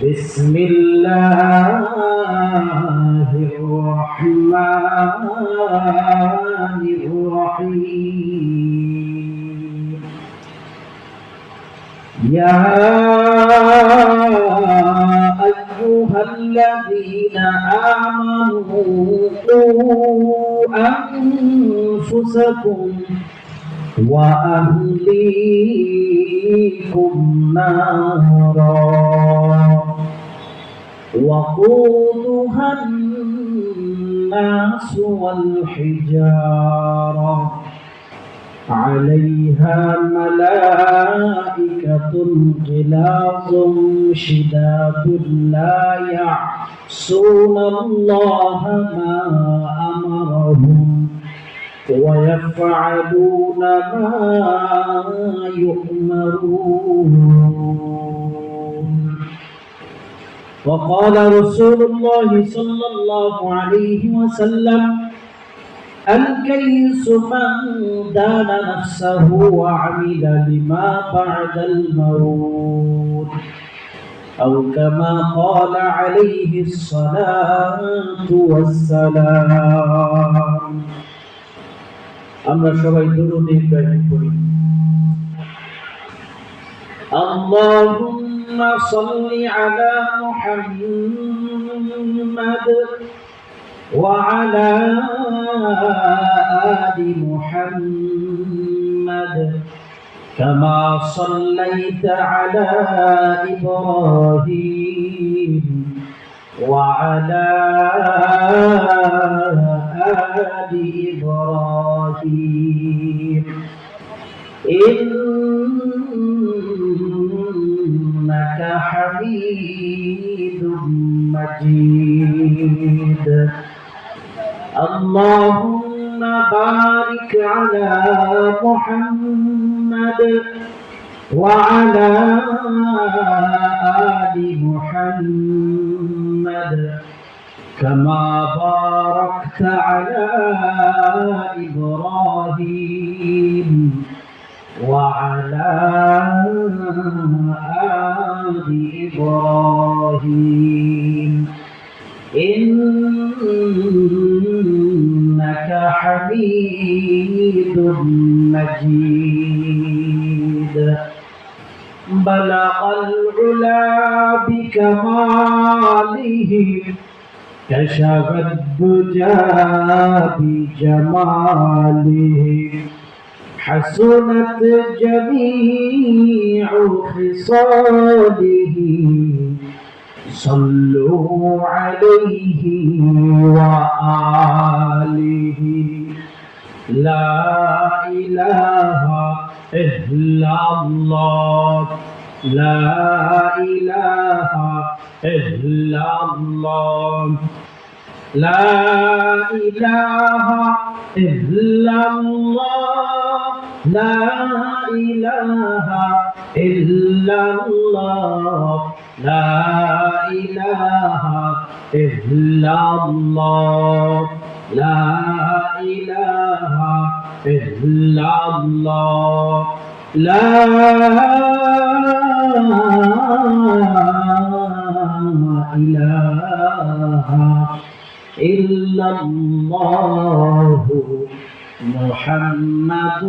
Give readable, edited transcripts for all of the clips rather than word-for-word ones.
بسم الله الرحمن الرحيم. يا أيها الذين آمنوا قوا أنفسكم وأهليكم نارا وقودها الناس والحجارة عليها ملائكة غلاظ شداد لا يعصون الله ما أمرهم ويفعلون ما يؤمرون. وقال رسول الله صلى الله عليه وسلم: الكيس من دان نفسه وعمل لما بعد الموت، أو كما قال عليه الصلاة والسلام. আমরা সবাই দুরূদ ইব্রাহিম পড়ি। আল্লাহুম্মা সাল্লি আলা মুহাম্মাদ ওয়া আলা আলি মুহাম্মাদ কামা সাল্লাইতা আলা ইব্রাহিম ওয়া আলা আলি ইব্রাহিম ইন্নাকা হামিদুম মাজিদ। আল্লাহুম্মা বারিক আলা মুহাম্মাদ ওয়া আলা আলি মুহাম্মাদ كما باركت على إبراهيم وعلى آل إبراهيم إنك حميد مجيد. بلغ العلا بكماله كشف الدجى بجماله حسنت جميع خصاله صلوا عليه وآله. لا إله إلا الله لا إله إلا الله لا إله إلا الله لا إله إلا الله لا إله إلا الله لا إله إلا الله لا إله إلا الله محمد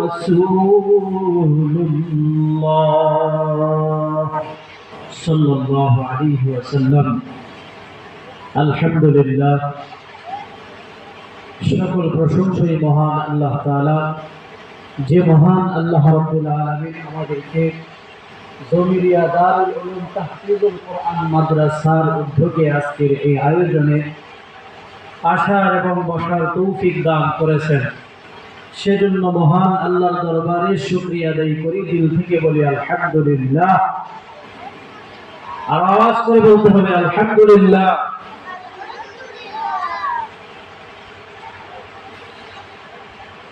رسول الله صلى الله عليه وسلم. الحمد لله. সকল প্রশংসাই মহান আল্লাহ তাআলা, যে মহান আল্লাহ রাব্বুল আলামিন আমাদেরকে জমিরিয়া দারুল উলুম তাহফিজুল কোরআন মাদ্রাসার উদ্যোগে আজকের এই আয়োজনে আসার এবং বসার তৌফিক দান করেছেন। সেজন্য মহান আল্লাহর দরবারে শুকরিয়া আদায় করি, দিল থেকে বলি আলহামদুলিল্লাহ। আর আওয়াজ করে বলতে হবে আলহামদুলিল্লাহ।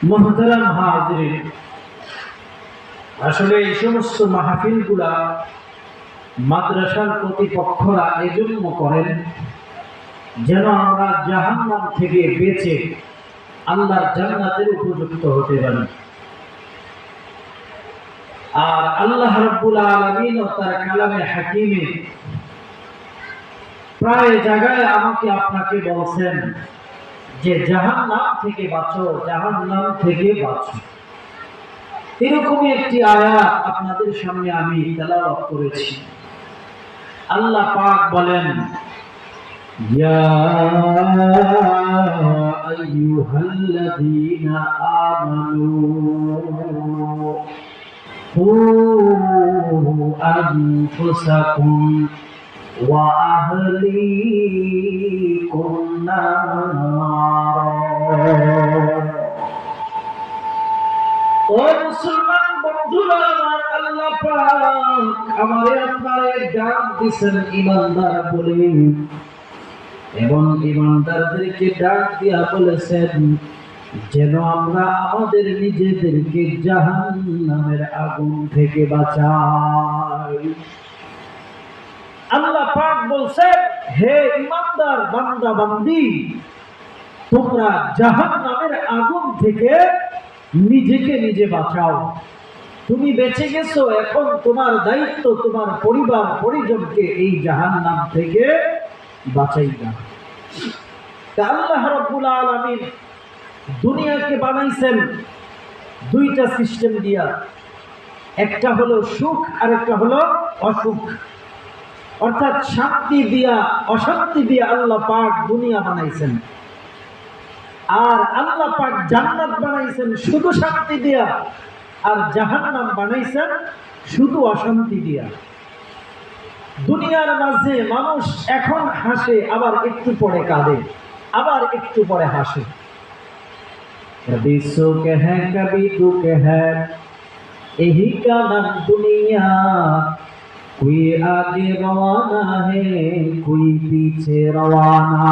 মুহতারাম হাজিরিন, আসলে এই সমস্ত মাহফিলগুলা মাদ্রাসার কর্তৃপক্ষরা এজন্য করেন যেন আমরা জাহান্নাম থেকে বেঁচে আল্লাহর জান্নাতের উপযুক্ত হতে পারি। আর আল্লাহ রাব্বুল আলামিন ও তার কালামে হাকিমে প্রায় জায়গায় আমাকে আপনাকে বলছেন যে জাহান্নাম থেকে বাঁচো, জাহান্নাম থেকে বাঁচো। এরকমই একটি আয়াত আপনাদের সামনে আমি তেলাওয়াত করেছি। আল্লাহ পাক বলেন, ইয়া আইয়ুহাল্লাযীনা আমানু কু আনফুসাকুম ওয়া আহলিকুম নার। ও মুসলমান বন্ধুরা আমার, আল্লাহ পাক আমারে আপনারে ডাক দিয়েছেন ঈমানদার বলে, এবং ঈমানদারদেরকে ডাক দিয়া বলেছেন যেন আমরা আমাদের নিজেদেরকে জাহান্নামের আগুন থেকে বাঁচাই। আল্লাহ পাক বলছেন, হে ঈমানদার বান্দা বান্দি, তোমরা জাহান্নামের আগুন থেকে নিজেকে নিজে বাঁচাও। তুমি বেঁচে গেছো, এখন তোমার দায়িত্ব তোমার পরিবার পরিজনকে এই জাহান্নাম থেকে বাঁচাইবা। আল্লাহ রাব্বুল আলামিন দুনিয়াকে বানাইছেন দুইটা সিস্টেম দিয়া, একটা হলো সুখ আর একটা হলো অসুখ, অর্থাৎ শান্তি দিয়া অশান্তি দিয়া আল্লাহ পাক দুনিয়া বানাইছেন। আর আল্লাহ পাক জান্নাত বানাইছেন শুধু শান্তি দিয়া, আর জাহান্নাম বানাইছেন শুধু অশান্তি দিয়া। দুনিয়ার মাঝে মানুষ এখন হাসে, আবার একটু পরে কাঁদে, আবার একটু পরে হাসে। কবি সুখ হ্যাঁ কবি দুঃখ হ্যাঁ, यही का नाम दुनिया। कोई आगे रवाना है, कोई पीछे रवाना।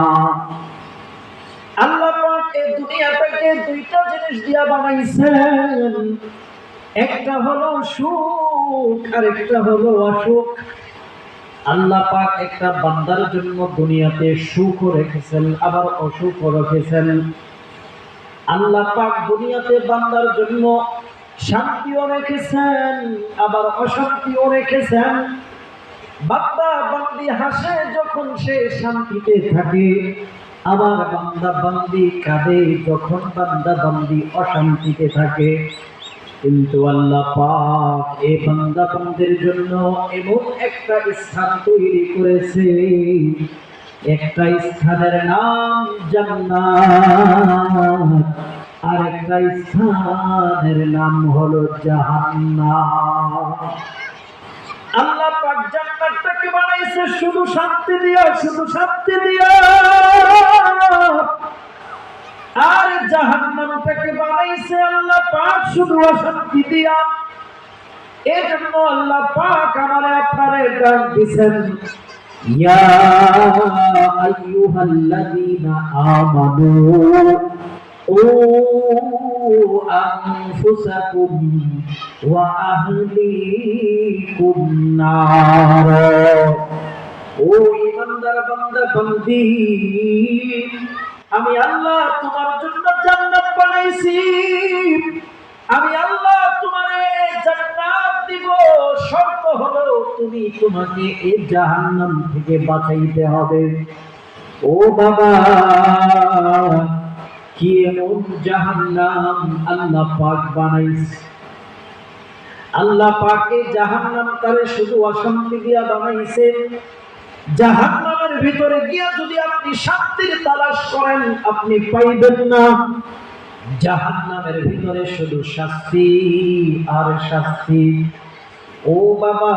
আল্লাহ পাক এই দুনিয়াটাকে দুইটা জিনিস দিয়া বানাইছেন, একটা হলো সুখ আর একটা হলো অসুখ। আল্লাহ পাক একটা বান্দার জন্য দুনিয়াতে সুখও রেখেছেন, আবার অসুখও রেখেছেন। আল্লাহ পাক দুনিয়াতে বান্দার জন্য শান্তিও রেখেছেন, আবার অশান্তিও রেখেছেন। বান্দা বান্দি হাসে যখন সে শান্তিতে থাকে, আবার বান্দা বান্দি কাঁদে যখন বান্দা বান্দি অশান্তিতে থাকে। কিন্তু আল্লাহ পাক এই বান্দা বান্দির জন্য এমন একটা স্থান তৈরি করেছে, একটা স্থানের নাম জান্নাত, আর একটা স্থানের নাম হলো জাহান্নাম। আল্লাহ পাক জান্নাতটাকে বানাইছে শুধু শান্তি দিয়া, শুধু শান্তি দিয়া, আর জাহান্নামটাকে বানাইছে আল্লাহ পাক শুধু অশান্তি দিয়া। এজন্য আল্লাহ পাক আমারে আপনারে ডাক দিয়েছেন, ইয়া আইয়ুহাল্লাযীনা আমানু ও আনফুসাকুম ওয়া আহলিকুম নার। ও ঈমানদার বান্দা বান্দি, আমি আল্লাহ তোমার জন্য জান্নাত বানাইছি। আমি আল্লাহ তোমারে জান্নাত দিব, শর্ত হলো তুমি তোমাকে এই জাহান্নাম থেকে বাঁচাইতে হবে। ও বাবা, কি এমন জাহান্নাম আল্লাহ পাক বানাইছে! আল্লাহ পাক এই জাহান্নামটারে শুধু অশান্তি দিয়া বানাইছে। জাহান্নামের ভিতরে গিয়া যদি আপনি শান্তির তালাশ করেন, আপনি পাইবেন না। জাহান্নামের ভিতরে শুধু শাস্তি আর শাস্তি। ও বাবা,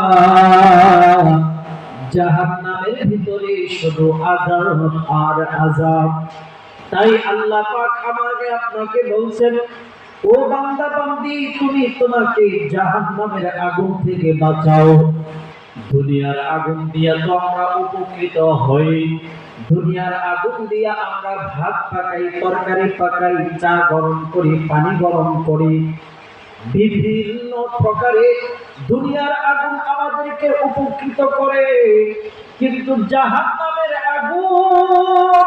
জাহান্নামের ভিতরে শুধু আযাব আর আযাব। তাই আল্লাহ পাক আমাকে আপনাকে বলছেন, ও বান্দা বান্দি, তুমি তোমাকে জাহান্নামের আগুন থেকে বাঁচাও। দুনিয়ার আগুন দিয়া তো আমরা উপকৃত হই, দুনিয়ার আগুন দিয়া আমরা ভাত পাকাই, তরকারি পাকাই, চা গরম করি, পানি গরম করি, বিভিন্ন প্রকারে দুনিয়ার আগুন আমাদেরকে উপকৃত করে। কিন্তু জাহান্নামের আগুন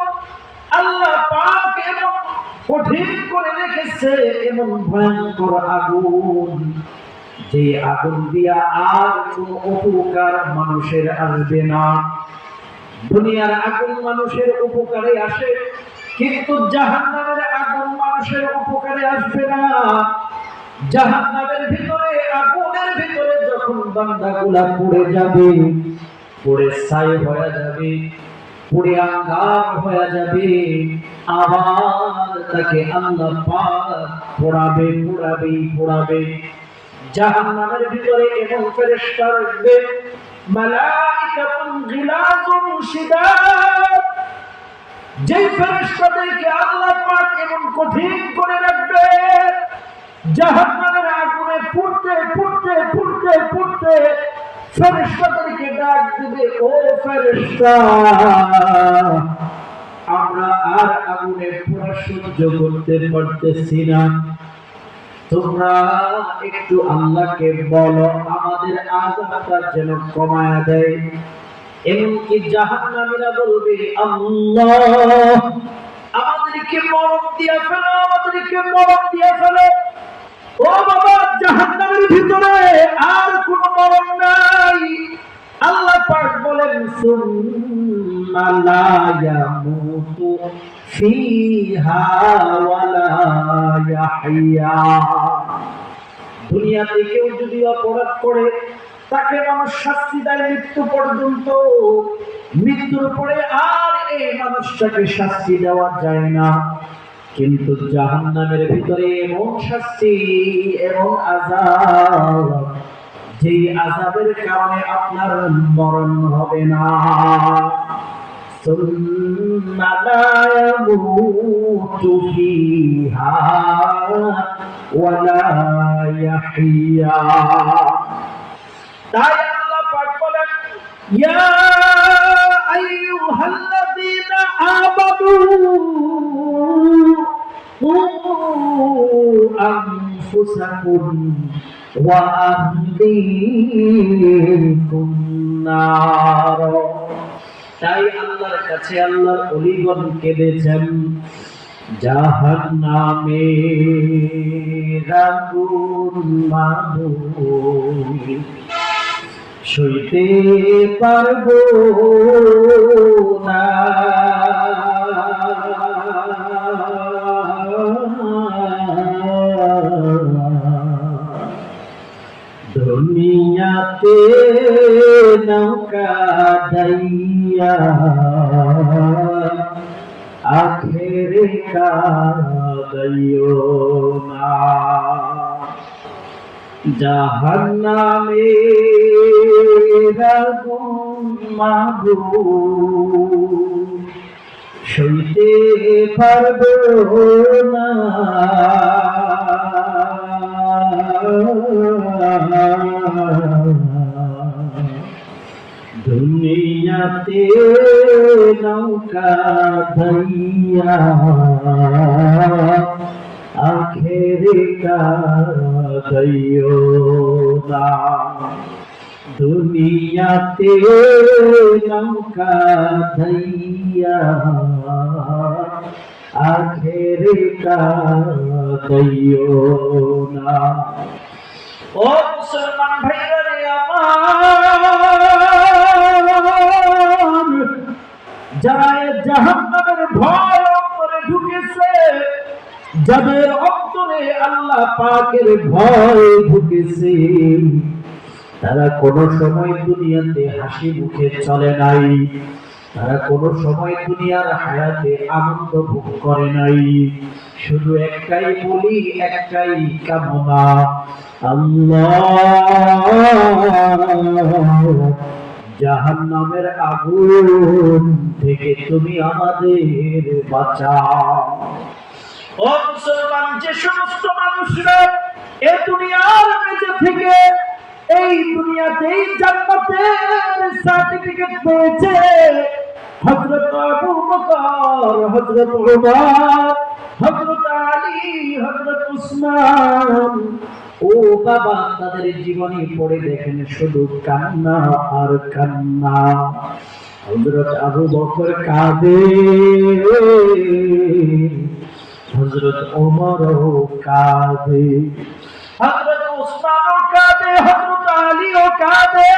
আল্লাহ পাক এমন কঠিন করে রেখেছে, এমন ভয়ঙ্কর আগুন, যে আগুন দিয়া আর কোনো উপকার মানুষের আসবে না। দুনিয়ার আগুন মানুষের উপকারে আসে, কিন্তু জাহান্নামের আগুন মানুষের উপকারে আসবে না। জাহান্নামের ভিতরে, আগুনের ভিতরে যখন বান্দাগুলা পড়ে যাবে, পড়ে ছাই হয়ে যাবে, পুড়ে আঙ্গার হয়ে যাবে, আবার তাকে আল্লাহ পাক পোড়াবে পোড়াবে পোড়াবে। জাহান্নামের ভিতরে এমন ফেরেশতা আসবে, মালাইকাতুন গিলাযুন শিদাদ, যেই ফেরেশতাদেরকে আল্লাহ পাক এমন কঠিন করে রাখবে, জাহান্নামের আগুনে পুড়তে পুড়তে পুড়তে পুড়তে ফেরেশতাদেরকে ডাক দিবে, ও ফেরেশতা, আমরা আর আগুনে পোড়া সহ্য করতে পারতেছি না, তোমরা একটু আল্লাহকে বলো আমাদের আযাবটা যেন কমায়া দেয়। এমনকি জাহান্নামীরা বলবে, আল্লাহ আমাদেরকে মরণ দিয়া ফেলো, আমাদেরকে মরণ দিয়া ফেলো। ও বাবা, জাহান্নামের ভিতরে আর কোনো মরণ নাই। আল্লাহ পাক বলেন, সুম্মা লা ইয়ামুতু ফিহা ওয়ালা ইয়াহইয়া। দুনিয়াতে কেউ যদি অপরাধ করে তাকে মানুষ শাস্তি দেয় মৃত্যু পর্যন্ত, মৃত্যুর পরে আর এই মানুষটাকে শাস্তি দেওয়া যায় না। কিন্তু জাহান্নামের ভিতরে এমন শাস্তি এবং আযাব, যেই আযাবের কারণে আপনার মরণ হবে না। সুম্মা লা ইয়ামুতু ফিহা ওয়ালা ইয়াহইয়া। তাই আল্লাহ পাক বলেন, ইয়া আইয়ুহাল্লাযীনা আমানু কু আনফুসাকুম ওয়া আহলিকুম নার। তাই আল্লাহর কাছে আল্লাহর ওলিগণ কেঁদেছেন, জাহান্নামের আগুন মানুষ সইতে পারবো না, দুনিয়াতে নৌকা দাইয়া আখেরে কাঁদিও না। জাহান্নামের আগুন মাবুদ সইতে পারবো না, দুনিয়াতে নৌকা দাইয়া আখেরে কাঁদিও না। দুনিয়াতে নৌকা দাইয়া আখেরে কাঁদিও না। ও মুসলমান ভাইরা রে আমার, যারা জাহান্নামের ভয় অন্তরে ঢুকেছে, যাদের অন্তরে আল্লাহ পাকের ভয় ঢুকেছে, তারা কোনো সময় দুনিয়াতে হাসি মুখে চলে নাই, তারা কোনো সময় দুনিয়ার হায়াতে আনন্দ ভোগ করে নাই। শুধু একটাই বলি, একটাই কামনা, আল্লাহ জাহান্নামের আগুন থেকে তুমি আমাদের বাঁচাও। ও মুসলমান, যে সমস্ত মানুষরা এই দুনিয়ার মেঝে থেকে এই দুনিয়াতেই জান্নাতের সার্টিফিকেট পেয়েছে, হযরত আবু বকর, হযরত উমর, হযরত আলী, হযরত উসমান, ও বাবা, তাদের জীবনী পড়ে দেখেন শুধু কান্না আর কান্না। হযরত আবু বকর কাঁদে, হযরত ওমরও কাঁদে, হযরত উসমানও কাঁদে, হযরত আলীও কাঁদে।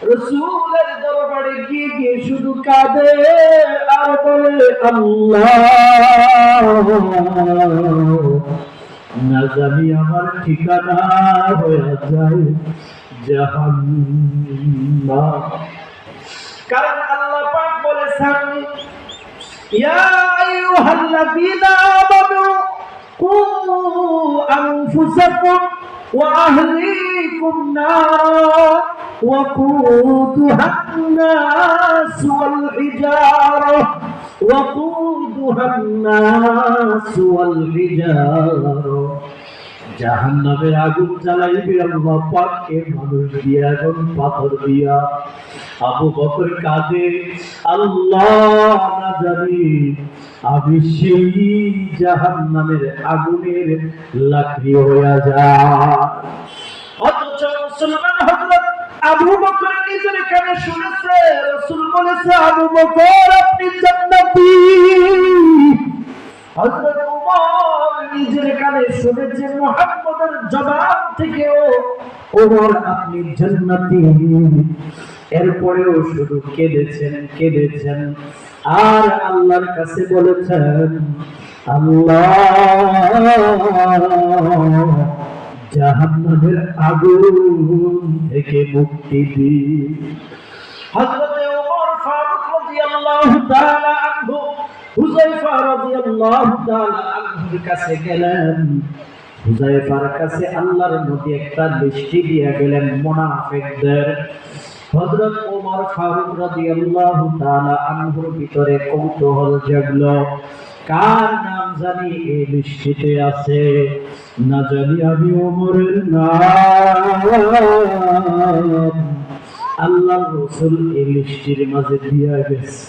রাসূলের দরবারে গিয়ে আল্লাহ, না জানি আমার ঠিকানা হয়ে যায় জাহান্নাম। কারণ আল্লাহ পাক বলেছেন, ইয়া আইয়ুহাল্লাযীনা আমানু কু আনফুসাকুম ওয়া আহলিকুম নারা وقودها الناس والحجارة জাহান্নামের আগুন জ্বালাইবে আল্লাহ পাককে মানুষ দিয়ে, আগুন পাথর দিয়া। আবু বকর কাঁদে, আল্লাহ না জানি আমি সেই জাহান্নামের আগুনের লাকড়ি হইয়া যায়। অথচ মুসলমান হযরত আবু বকর নিজের কানে শুনেছে রাসূল বলেছে, আবু বকর আপনি জান্নাতি। হযরত ওমর নিজের কানে শুনেছে মুহাম্মদের জবান থেকেও, ওমর আপনি জান্নাতি। এরপরেও শুধু কেঁদেছেন আর আল্লাহর কাছে বলেছেন, আল্লাহ জাহান্নামের আগুন থেকে মুক্তি দিন। হযরত ওমর ফারুক রাদিয়াল্লাহু তাআলা আনহু হুযায়ফা রাদিয়াল্লাহু তাআলা আনহুর কাছে গেলেন। হুযায়ফার কাছে আল্লাহর নবী একটা লিস্টি দিয়ে গেলেন মুনাফিকদের। হযরত ওমর ফারুক রাদিয়াল্লাহু তাআলা আনহুর ভিতরে কৌতূহল জাগলো, কার নাম জানি এই লিস্টিতে আছে। না জানি আমি ওমরের নাম আল্লাহর রাসূল এই লিস্টির মাঝে দিয়া গেছে।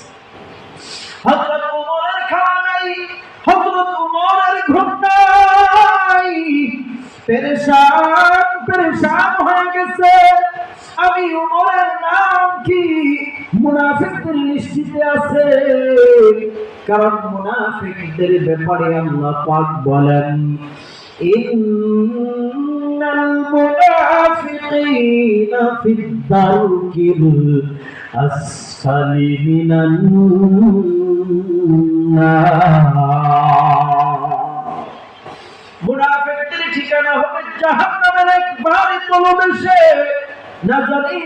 হযরত ওমরের খাওয়া নাই, হযরত ওমরের ঘুম নাই, পেরেশান হয়ে গেছে। আমি ওমরের নাম কি মুনাফিকদের লিস্টিতে আছে? কারণ মুনাফিকদের ব্যাপারে আল্লাহ পাক বলেন, ইন্নাল মুনাফিকিনা ফিদ দারকিল আসফালি মিনান নার। মুনাফিকদের ঠিকানা হবে জাহান্নামের একবারে তলদেশে। না জানি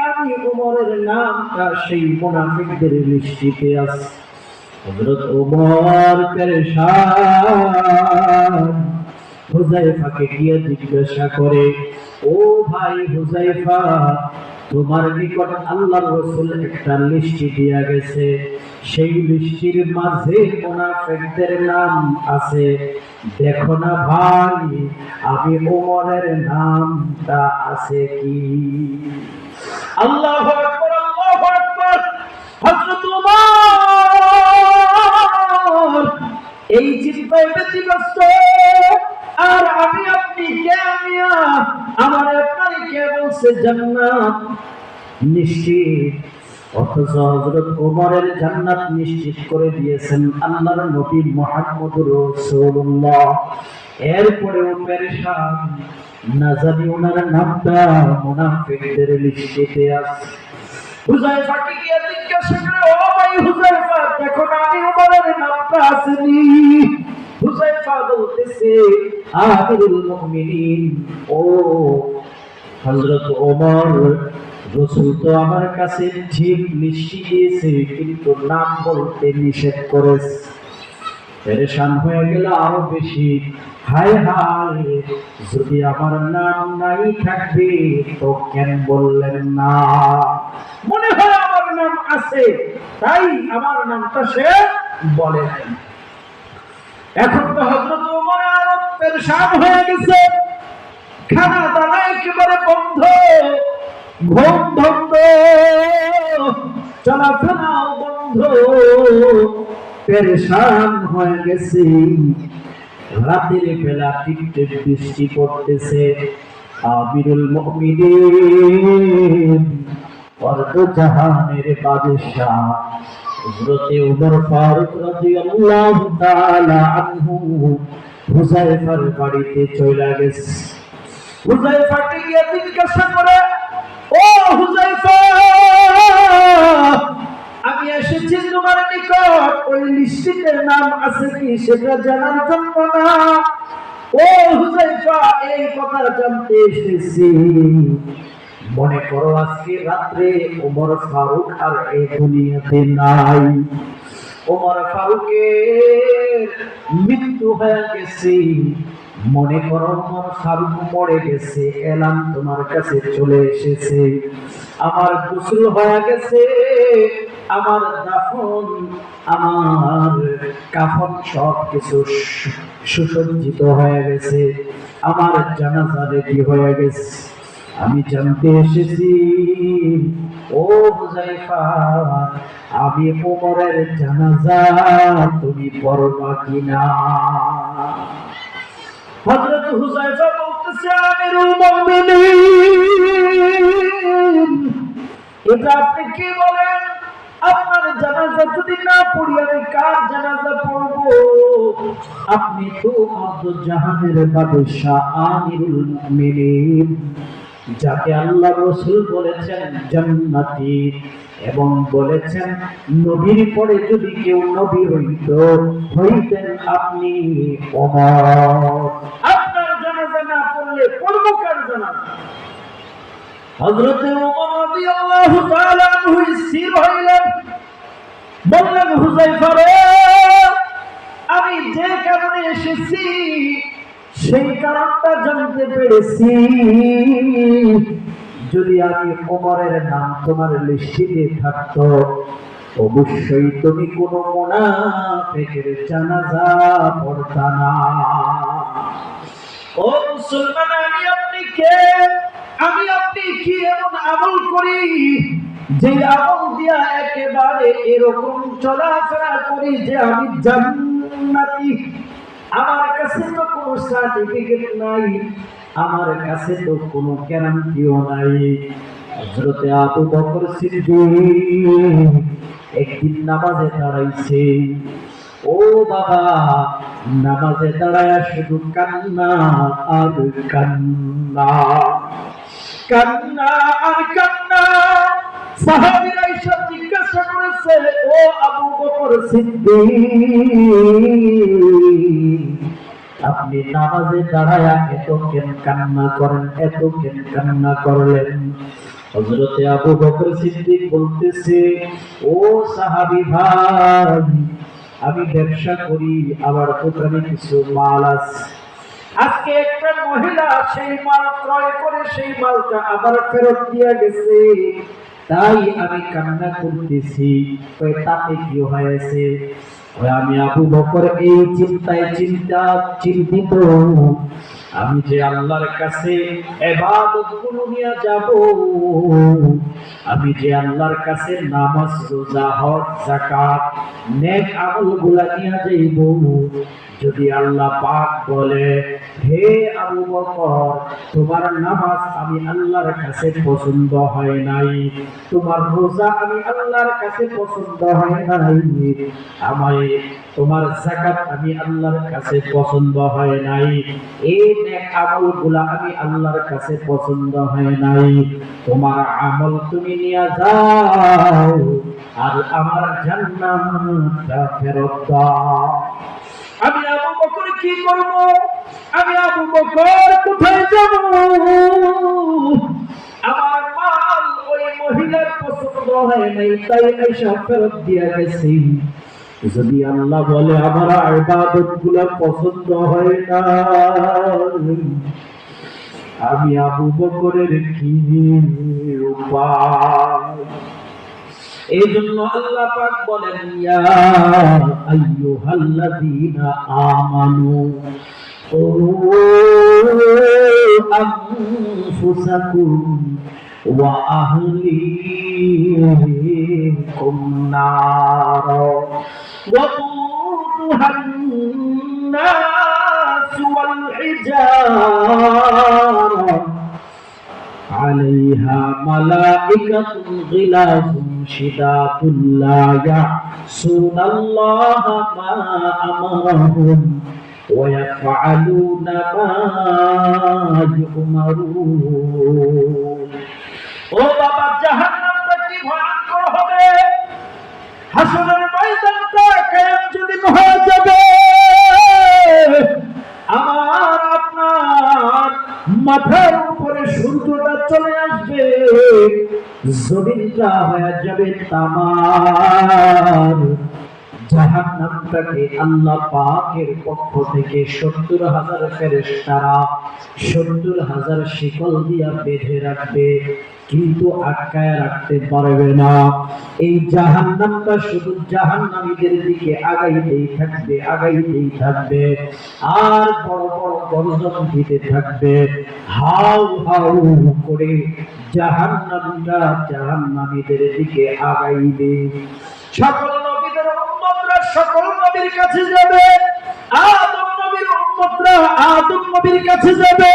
আমি ওমরের নামটা সেই মুনাফিকদের লিস্টিতে আছে। হযরত ওমর পেরেশান, হুযায়ফাকে গিয়ে জিজ্ঞাসা করে, ও ভাই হুযায়ফা, তোমার নিকট আল্লাহর রাসূল একটা লিস্টি দিয়া গেছে, সেই লিস্টির মাঝে মুনাফিকদের নাম আছে, দেখো না ভাই আমি ওমরের নামটা আছে কি? আল্লাহু আকবার, আল্লাহু আকবার। হযরত ওমর এই চিন্তায় ব্যতিব্যস্ত, আর আমি আপনি কে মিয়া, আমার আপনারই কে বলছে জান্নাত নিশ্চিত। অথচ হযরত ওমরের জান্নাত নিশ্চিত করে দিয়েছেন আল্লাহর নবী মুহাম্মদুর রাসূলুল্লাহ। এরপরেও পেরেশান, না জানি ওনার নামটা মুনাফিকদের লিস্টিতে আছে। হুযায়ফাকে গিয়ে জিজ্ঞাসা করে, ও ভাই হুযায়ফা, দেখো না আমি ওমরের নামটা আসেনি। হুযায়ফা বলতেছে, আমিরুল মুমিনিন, ও হযরত ওমর, রাসূল তো আমার কাছে ঠিক লিস্টি দিয়েছে, কিন্তু নাম বলতে নিষেধ করেছে। পেরেশান হয়ে গেল আরো বেশি, হায় হায়, যদি আমার নাম নাই থাকবে তো কেন বললেন না? মনে হয় আমার নাম আছে, তাই আমার নামটা সে বলে নাই। এখন তো হযরত ওমর আরো পেরেশান হয়ে গেছে, খানা দানা একেবারে বন্ধ, ঘুম বন্ধ, চলাফেরাও বন্ধ, পেরেশান হয়ে গেছে। রাতের বেলা টিপটিপ বৃষ্টি পড়তেছে। আমিরুল মুমিনিন, অর্ধজাহানের বাদশাহ হযরত ওমর ফারুক রাদিয়াল্লাহু তাআলা আনহু হুযায়ফার বাড়িতে চলে গেছে। হুযায়ফাকে গিয়ে জিজ্ঞাসা করে, ও হুযায়ফা, আমি এসেছি তোমার নিকট ওই লিস্টিতে নাম আছে কি সেটা জানার জন্য না। ও হুযায়ফা, এই কথা জানতে এসেছি। মনে করো আজকে রাত্রে ওমর ফারুক আর এই দুনিয়াতে নাই, ওমর ফারুকের মৃত্যু হয়ে গেছে। মনে করো ওমর ফারুক মরে গেছে, এলান তোমার কাছে চলে এসেছে। আমার গোসল হয়ে গেছে, আমার দাফন, আমার কাফন সব কিছু সুসজ্জিত হয়ে গেছে, আমার জানাজা রেডি হয়ে গেছে। আমি জানতে এসেছি ও হুযায়ফা, আমি ওমরের জানাজা তুমি পড়বা কিনা? হযরত হুযায়ফা বলতেছে, আমিরুল মুমিনিন, এটা আপনি কি বলেন? আপনার জানাজা যদি না পড়ি আমি কার জানাজা পড়বো? আপনি তো জাহানের বাদশা আমিরুল মুমিনিন, যাকে আল্লাহ রাসূল বলেছেন জান্নাতি, এবং বলেছেন নবীর পরে যদি কেউ নবী হইতেন আপনি ওমর। আপনার জানাজা না পড়লে পড়বো কার জানাজা? হযরত ওমর রাদিয়াল্লাহু তাআলা আনহু স্থির হইলেন, বললেন, হুযায়ফা রে, আমি যে কারণে এসেছি সেই কারণটা জানতে পেরেছি। যদি আমি ওমরের নাম তোমার লিস্টিতে থাকতো, অবশ্যই তুমি কোনো মুনাফিকের জানাজা পড়তা না। ও মুসলমান, আমি আপনি কে? আমি আপনি কি এমন আমল করি যে আমল দিয়া একেবারে এরকম চলাফেরা করি যে আমি জান্নাতি? আমার কাছে তো কোনো সার্টিফিকেট নাই, আমার কাছে তো কোনো গ্যারান্টিও নাই। হযরত আবু বকর সিদ্দিক একদিন নামাজে দাঁড়াইছে। ও বাবা, নামাজে দাঁড়ায় শুধু কান্না আর কান্না, কান্না আর কান্না। সাহাবীরা এসে জিজ্ঞাসা করেছে, ও আবু বকর সিদ্দিক, আপনি নামাজে দাঁড়ায়া এত কেন কান্না করেন, এত কেন কান্না করলেন? হযরতে আবু বকর সিদ্দিক বলতেছে, ও সাহাবী ভাই, আমি ব্যবসা করি, আমার দোকানে কিছু মাল আছে। আজকে একটা মহিলা সেই মাল ক্রয় করে সেই মালটা আবার ফেরত দিয়ে গেছে, তাই আমি কান্না করতেছি। তাতে কি হয়েছে? আমি আবু বকর এই চিন্তায় চিন্তিত, আমি যে আল্লাহর কাছে ইবাদত গুলো নিয়ে যাব, আমি যে আল্লাহর কাছে নামাজ, রোজা, হজ, যাকাত, নেক আমল গুলা নিয়ে যাইব, যদি আল্লাহ পাক বলে, হে আবু বকর, তোমার নামাজ আমি আল্লাহর কাছে পছন্দ হয় নাই, তোমার রোজা আমি আল্লাহর কাছে পছন্দ হয় নাই, আমায় তোমার যাকাত আমি আল্লাহর কাছে পছন্দ হয় নাই, এই নেক আমলগুলা আমি আল্লাহর কাছে পছন্দ হয় নাই, তোমার আমল তুমি নিয়ে যাও আর আমার জান্নাতটা ফেরত দাও। আমি আবু বকর কি করব? আমি আবু বকর কোথায় যাব? আমার মাল ওই মহিলার পছন্দ হয় নাই, তাই এসে ফেরত দিয়ে গেছি। যদি আল্লাহ বলে আমার ইবাদত গুলা পছন্দ হয় না, আমি আবু বকরের কি উপায়? এই জন্য আল্লাহ পাক বলেন, ইয়া আইয়ুহাল্লাযীনা আমানু কু আনফুসাকুম ওয়া আহলিকুম নার وقودها الناس والحجارة عليها ملائكة غلاظ شداد لا يعصون الله ما أمرهم ويفعلون ما يؤمرون। ও বাবা, জাহান্নামটা কি ভয়ঙ্কর হবে! হাসরের ময়দানটা, কিয়ামতের যেদিন হয়ে যাবে আমার আপনার মাথার উপরে সূর্যটা চলে আসবে, জমিনটা হয়ে যাবে তামার। জাহান্নামটাকে আল্লাহ পাকের পক্ষ থেকে ৭০,০০০ ফেরেশতারা ৭০,০০০ শিকল দিয়া বেঁধে রাখবে, কিন্তু আটকায় রাখতে পারবে না। এই জাহান্নামটা শুধু জাহান্নামীদের দিকে আগাইতেই থাকবে, আগাইতেই থাকবে, আর বড় বড় গর্জন দিতে থাকবে, হাউ হাউ করে জাহান্নামটা জাহান্নামীদের দিকে আগাইবে। সকল নবীদের উম্মতরা সকল নবীর কাছে যাবে, আদম নবীর উম্মতরা আদম নবীর কাছে যাবে,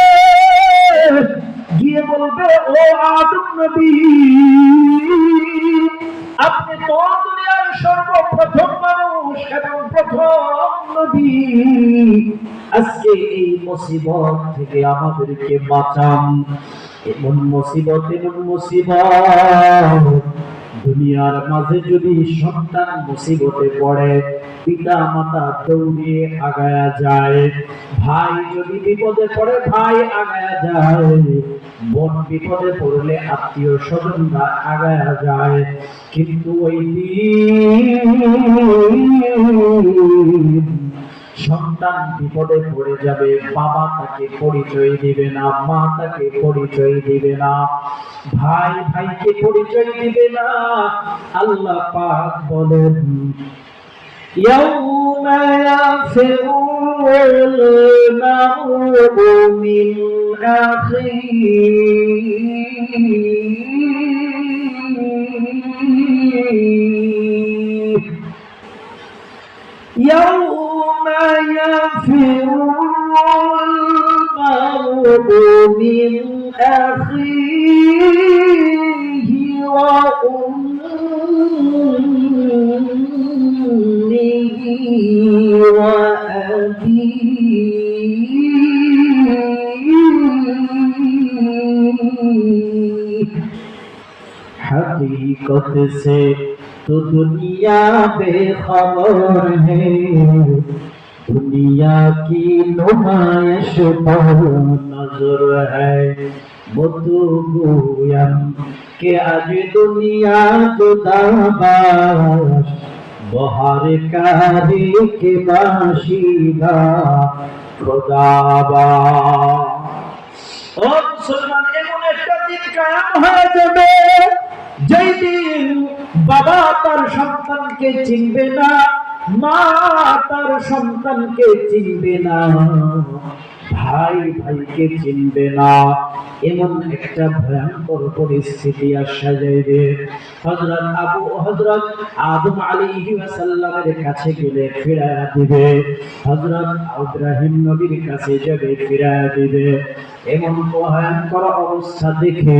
গিয়ে বলবে, ও আদম নবী, আপনি তো দুনিয়ার সর্বপ্রথম মানুষ এবং প্রথম নবী, আজকে এই মুসিবত থেকে আমাদেরকে বাঁচান। এমন মুসিবত দুনিয়ার মাঝে যদি সন্তান মুসিবতে পড়ে, পিতা মাতা দৌড়িয়ে আগায়া যায়, ভাই যদি বিপদে পড়ে ভাই আগায়া যায়, বোন বিপদে পড়লে আত্মীয় স্বজনরা আগায়া যায়, কিন্তু ওই দিন সন্তান বিপদে পড়ে যাবে, বাবা তাকে পরিচয় দিবে না, মা তাকে পরিচয় দিবে না, ভাই ভাইকে পরিচয় দিবে না। আল্লাহ পাক বলেন, ইয়াউমা ইয়াফিরুল মার'উ মিন আখিহি, يوم يفر المرء من أخيه وأمه وأبيه। हकीकत से तो दुनिया बेखबर है, दुनिया की नुमाइश पर नजर है, वो तो गोयम के आज दुनिया जुदाबाश, बहार कारी के बाशिदा खुदाबा। ও মুসলমান, এমন একটা দিন কায়াম হয়ে যাবে যেই দিন বাবা তার সন্তানকে চিনবে না, মা তার সন্তানকে চিনবে না, ভাই ভাইকে চিনবে না। এমন একটা ভয়ঙ্কর পরিস্থিতি আসা যাইবে। হযরত আদম আলাইহিস সালামের কাছে গেলে ফিরায়া দিবে, হযরত ইব্রাহিম নবীর কাছে যাবে ফিরায়া দিবে। এমন ভয়ঙ্কর অবস্থা দেখে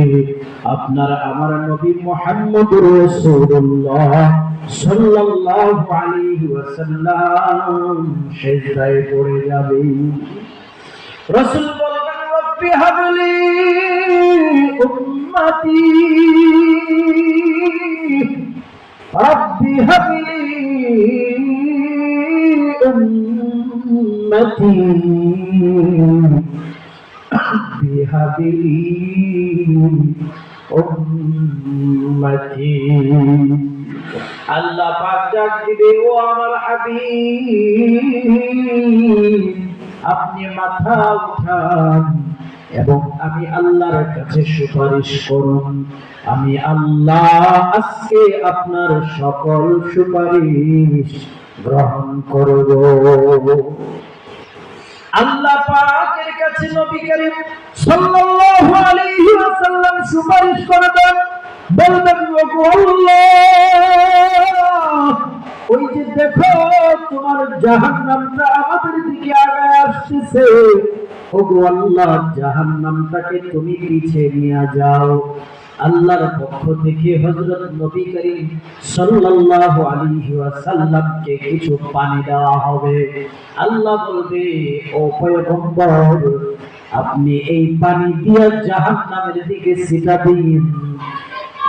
আপনার আমার নবী মুহাম্মদুর রাসূলুল্লাহ সাল্লাল্লাহু আলাইহি ওয়াসাল্লাম সিজদায় পড়ে যাবে। রাসূল বলবেন, রব্বি হাবলি উম্মতি, রব্বি হাবলি উম্মতি, রব্বি হাবলি উম্মতি। আল্লাহ পাক ডাক দিবে, ও আমার হাবিব, আপনি মাথা উঠান এবং আমি আল্লাহর কাছে সুপারিশ করুন। আমি আল্লাহ আজকে আপনার সকল সুপারিশ গ্রহণ করব। আল্লাহ পাকের কাছে নবী করিম সাল্লাল্লাহু আলাইহি ওয়াসাল্লাম সুপারিশ করবেন, বলবেন, ওগো আল্লাহ, ওই যে দেখো তোমার জাহান্নামটা আমাদের দিকে আগায় আসছে, ওগো আল্লাহ, জাহান্নামটাকে তুমি পিছে নিয়ে যাও। আল্লাহর পক্ষ থেকে হযরত নবী করিম সাল্লাল্লাহু আলাইহি ওয়াসাল্লামকে কিছু পানি দেওয়া হবে। আল্লাহ বলবে, ও পয়গম্বর, আপনি এই পানি দিয়ে জাহান্নামের দিকে ছিটা দিন।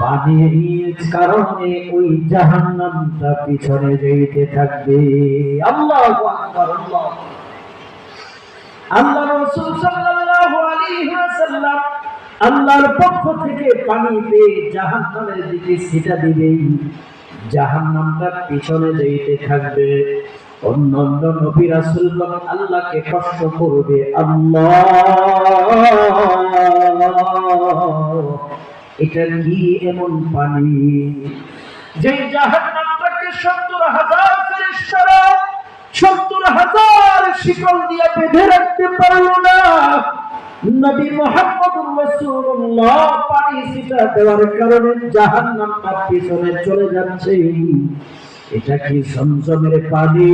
পানির কারণে ওই জাহান্নামটা পিছনে যেতে থাকবে। আল্লাহু আকবার। আল্লাহ রাসূল সাল্লাল্লাহু আলাইহি ওয়াসাল্লাম আল্লাহর পক্ষ থেকে পানি পেয়ে জাহান্নামের দিকে ছিটা দিবেই, জাহান্নামটা পিছনে যেতে থাকবে। অন্যান্য নবী রাসূলগণ আল্লাহকে কষ্ট করবে, আল্লাহ এটা কি এমন পানি যে জাহান্নামটাকে ৭০,০০০ ফেরেশতারা ৭০,০০০ শিকল দিয়ে বেঁধে রাখতে পারলো না। নবী মুহাম্মদুর রাসূলুল্লাহ পানি ছিটা দেওয়ার কারণে জাহান্নামটা পিছনে চলে যাচ্ছে। এটা কি জমজমের পানি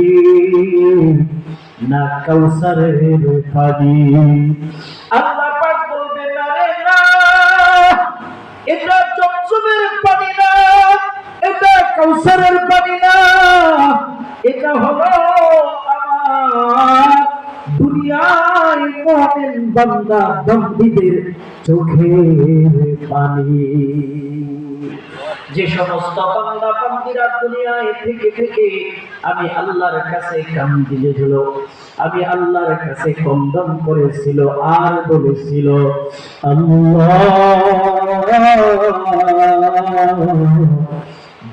না কাউসারের পানি? আল্লাহ পাক বলবেন না রে না, এটা জমজমের পানি না, এটা কাউসারের পানি না, এটা হলো আমার দুনিয়ার মুমিন বান্দা বান্দীদের চোখের পানি। যে সমস্ত বান্দা বান্দীরা দুনিয়ায় থেকে আমি আল্লাহর কাছে কান্দিয়েছিল, আমি আল্লাহর কাছে কন্দন করেছিল আর বলেছিল, আল্লাহ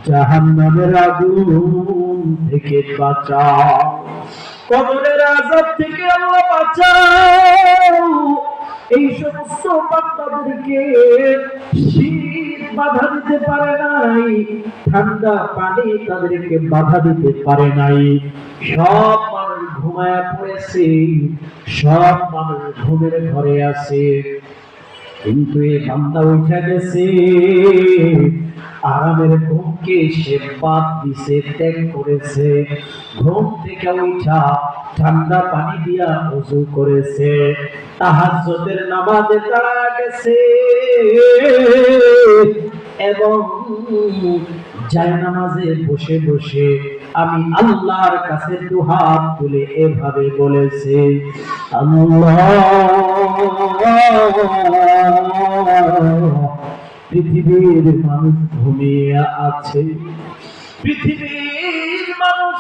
জাহান্নামের আগুন থেকে বাঁচাও, কবরের আযাব থেকে আল্লাহ বাঁচাও। এই সমস্ত বান্দাদেরকে শীত বাধা দিতে পারে নাই, ঠান্ডা পানি তাদেরকে বাধা দিতে পারে নাই। সব মানুষ ঘুমায়া পড়েছে, সব মানুষ ঘুমের ঘরে আছে, কিন্তু এই বান্দা উঠে গেছে, আরামের ঘুমকে সে বাদ দিছে, ত্যাগ করেছে। ঘুম থেকে উঠা ঠান্ডা পানি দিয়া ওযু করেছে, তাহাজ্জুদের নামাজে দাঁড়া গেছে এবং জায়নামাজে বসে বসে আমি আল্লাহর কাছে দুহাত তুলে এভাবে বলেছে, আল্লাহ পৃথিবীর মানুষ ঘুমিয়ে আছে, পৃথিবীর মানুষ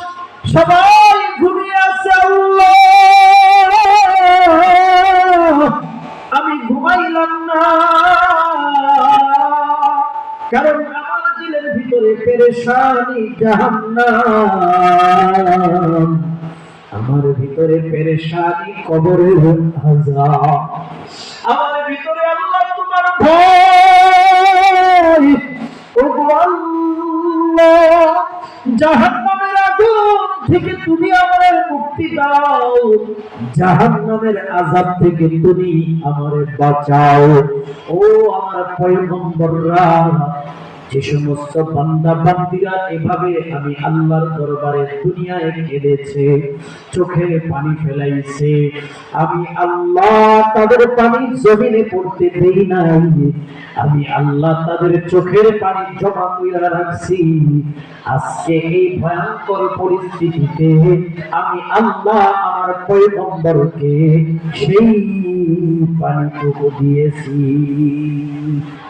সবাই ঘুমিয়ে আছে, আল্লাহ আমি ঘুমাইলাম না, কারণ আমার দিলের ভিতরে পেরেশানি জাহান্নাম, আমার ভিতরে পেরেশানি কবরের আযাব, আমার ভিতরে আল্লাহ তোমার ভয়, ওগো আল্লাহ জাহান্নামের আগুন থেকে তুমি আমারে মুক্তি দাও, জাহান্নামের আযাব থেকে তুমি আমারে বাঁচাও। ও আমার পয়গম্বররা, যে সমস্ত বান্দা বান্দীরা এভাবে আমি আল্লাহর দরবারে দুনিয়ায় কেঁদেছে, চোখে পানি ফেলাইছে, আমি আল্লাহ তাদের পানি জমিনে পড়তে দেই নাই, আমি আল্লাহ তাদের চোখের পানি জমা করে রাখছি। আজকে এই ভয়ঙ্কর পরিস্থিতিতে আমি আল্লাহ আমার পয়গম্বরকে সেই পানিটুকু দিয়েছি।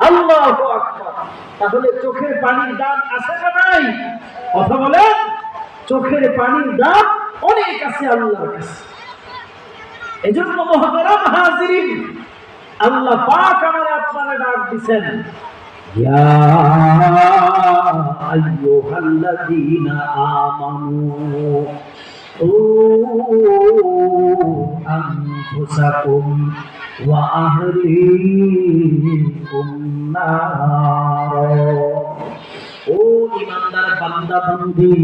আল্লাহু আকবার। তাহলে চোখের পানির দাম আছে না নাই? কথা বলেন। চোখের পানির দাম অনেক আছে আল্লাহর কাছে। এজন্য মুহতারাম হাজিরিন, আল্লাহ পাক আমারে আপনারে ডাক দিবেন, ইয়া আইয়ুহাল্লাযীনা আমানু ও আনফুসাকুম ওয়া আহলিকুম নার। ও ঈমানদার বান্দা বান্দী,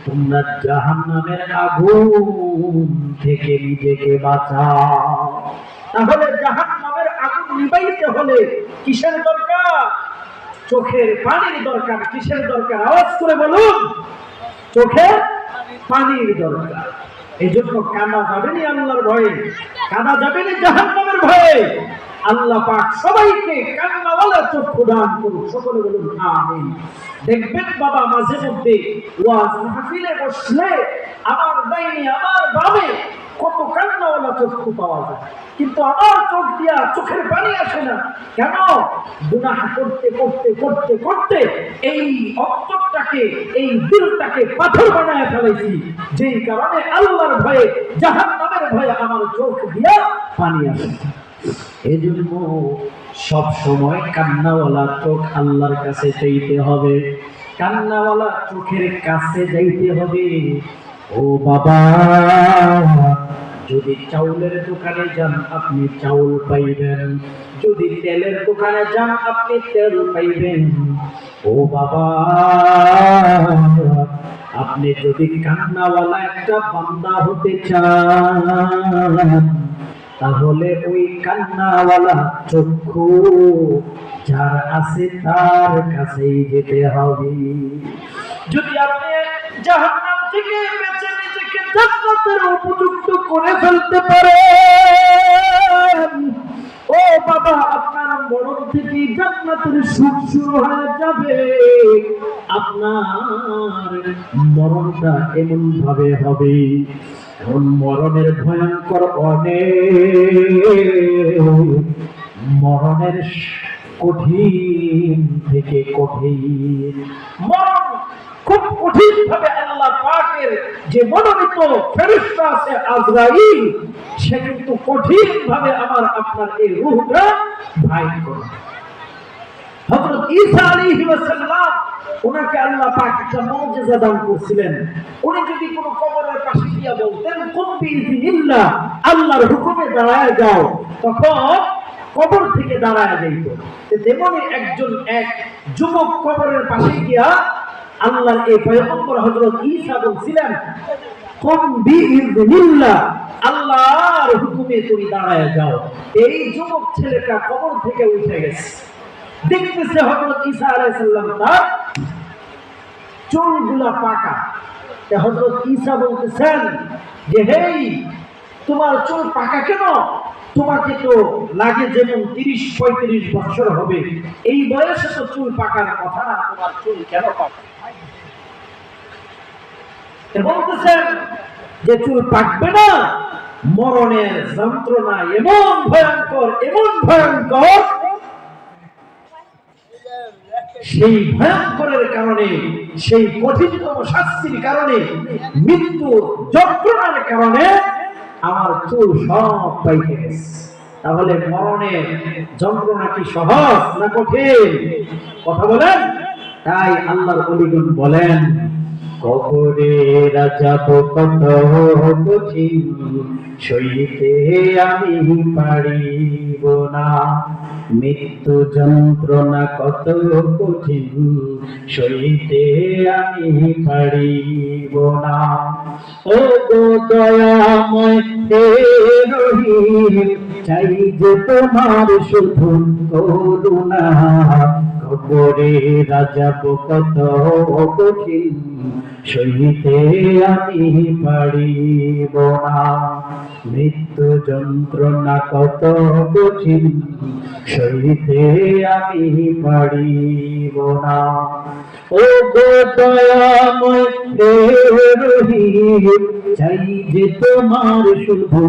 তোমরা জাহান্নামের আগুন থেকে নিজেকে বাঁচাও। তাহলে জাহান্নামের আগুন নিভাইতে হলে কিসের দরকার? চোখের পানির দরকার। কিসের দরকার? আওয়াজ করে বলুন। চোখের পানির দরকার। এই জন্য কাঁদা যাবে না আল্লাহর ভয়ে, কাঁদা যাবে না জাহান্নামের ভয়ে। আল্লাহ পাক সবাইকে কান্নাওয়ালা চক্ষু দান করুন। সকলে বলুন আমিন। দেখবেন বাবা, মাঝে মধ্যে ওয়াজ মাহফিলে বসলে আমার ডাইনে আমার বামে কত কান্নাওয়ালা চক্ষু পাওয়া যায়, কিন্তু আমার চোখ দিয়া চোখের পানি আসে না। কেন? গুনাহ করতে করতে করতে করতে এই অন্তরটাকে, এই দিলটাকে পাথর বানায় ফেলেছি, যেই কারণে আল্লাহর ভয়ে, জাহান্নামের ভয়ে আমার চোখ দিয়া পানি আসে। এজন্য সব সময় কান্নাওয়ালা চোখ আল্লাহর কাছে চাইতে হবে, কান্নাওয়ালা চোখের কাছে যাইতে হবে। ও বাবা, যদি চাউলের দোকানে যান আপনি চাউল পাইবেন, যদি তেলের দোকানে যান আপনি তেল পাইবেন। ও বাবা, আপনি যদি কান্নাওয়ালা একটা বান্দা হতে চান, তাহলে ওই কান্নাওয়ালা চক্ষু যার আছে তার কাছেই যেতে হবে। যদি আপনি জাহান্নাম থেকে বেঁচে নিজেকে জান্নাতের উপযুক্ত করে ফেলতে পারেন, ও বাবা, আপনার মরণ থেকে জান্নাতের সুখ শুরু হয়ে যাবে। আপনার মরণটা এমন ভাবে হবে, এখন মরণের ভয়ঙ্কর অনেক, মরণের কঠিন থেকে কঠিন মরণ, খুব কঠিন ভাবে আল্লাহ পাকের যে মনোনীত ফেরেশতা আছে আজরাইল, সে কিন্তু কঠিন ভাবে আমার আপনার এই রূহটা বাইর করে। হযরত ঈসা আলাইহিস সালাম, ওনাকে আল্লাহ পাক একটা মুজিজা দান করেছিলেন। উনি যদি কোনো কবরের পাশে গিয়ে বলতেন কুম বিইজনিল্লাহ, আল্লাহর হুকুমে দাঁড়ায় যাও, তখন কবর থেকে দাঁড়ায় যাইত। তেমনি একজন এক যুবক কবরের পাশে গিয়া আল্লাহর এই পয়গম্বর হযরত ঈসা বলছিলেন কুম বিইজনিল্লাহ, আল্লাহর হুকুমে তুমি দাঁড়ায় যাও। এই যুবক ছেলেটা কবর থেকে উঠে গেছে, দেখতেছে হযরত ঈসা আলাইহিস সালাম তার চুলগুলা পাকা। হযরত ঈসা বলতেছেন যে হেই, তোমার চুল পাকা কেন? তোমাকে তো লাগে যেমন 30-35 বছর হবে, এই বয়সে তো চুল পাকার কথা না, তোমার চুল কেন পাকা? বলতেছেন যে চুল পাকবে না, মরণের যন্ত্রণা এমন ভয়ঙ্কর, এমন ভয়ঙ্কর, সেই ভয়ঙ্করের কারণে, সেই কঠিনতম শাস্তির কারণে, মৃত্যু যন্ত্রণার কারণে আমার চুল সব পাইতে গেছে। তাহলে মরণের যন্ত্রণা কি সহজ না কঠিন? কথা বলেন। তাই আল্লাহর ওলিগণ বলেন, কবরে যাব কত কঠিন, সইতে আমি পারিব না। মৃত্যু যন্ত্রণা কত কঠিন, সইতে আমি পারিব না। ও গো দয়াময় হে রহিম, চাই যে তোমার শুধু করুণা। কবরে যাব কত কঠিন, সইতে আমি পারিব না। মৃত্যু যন্ত্রণা কত কঠিন, সইতে আমি পারিব না। ও গো দয়াময় হে রহিম, চাই যে তোমার শুধু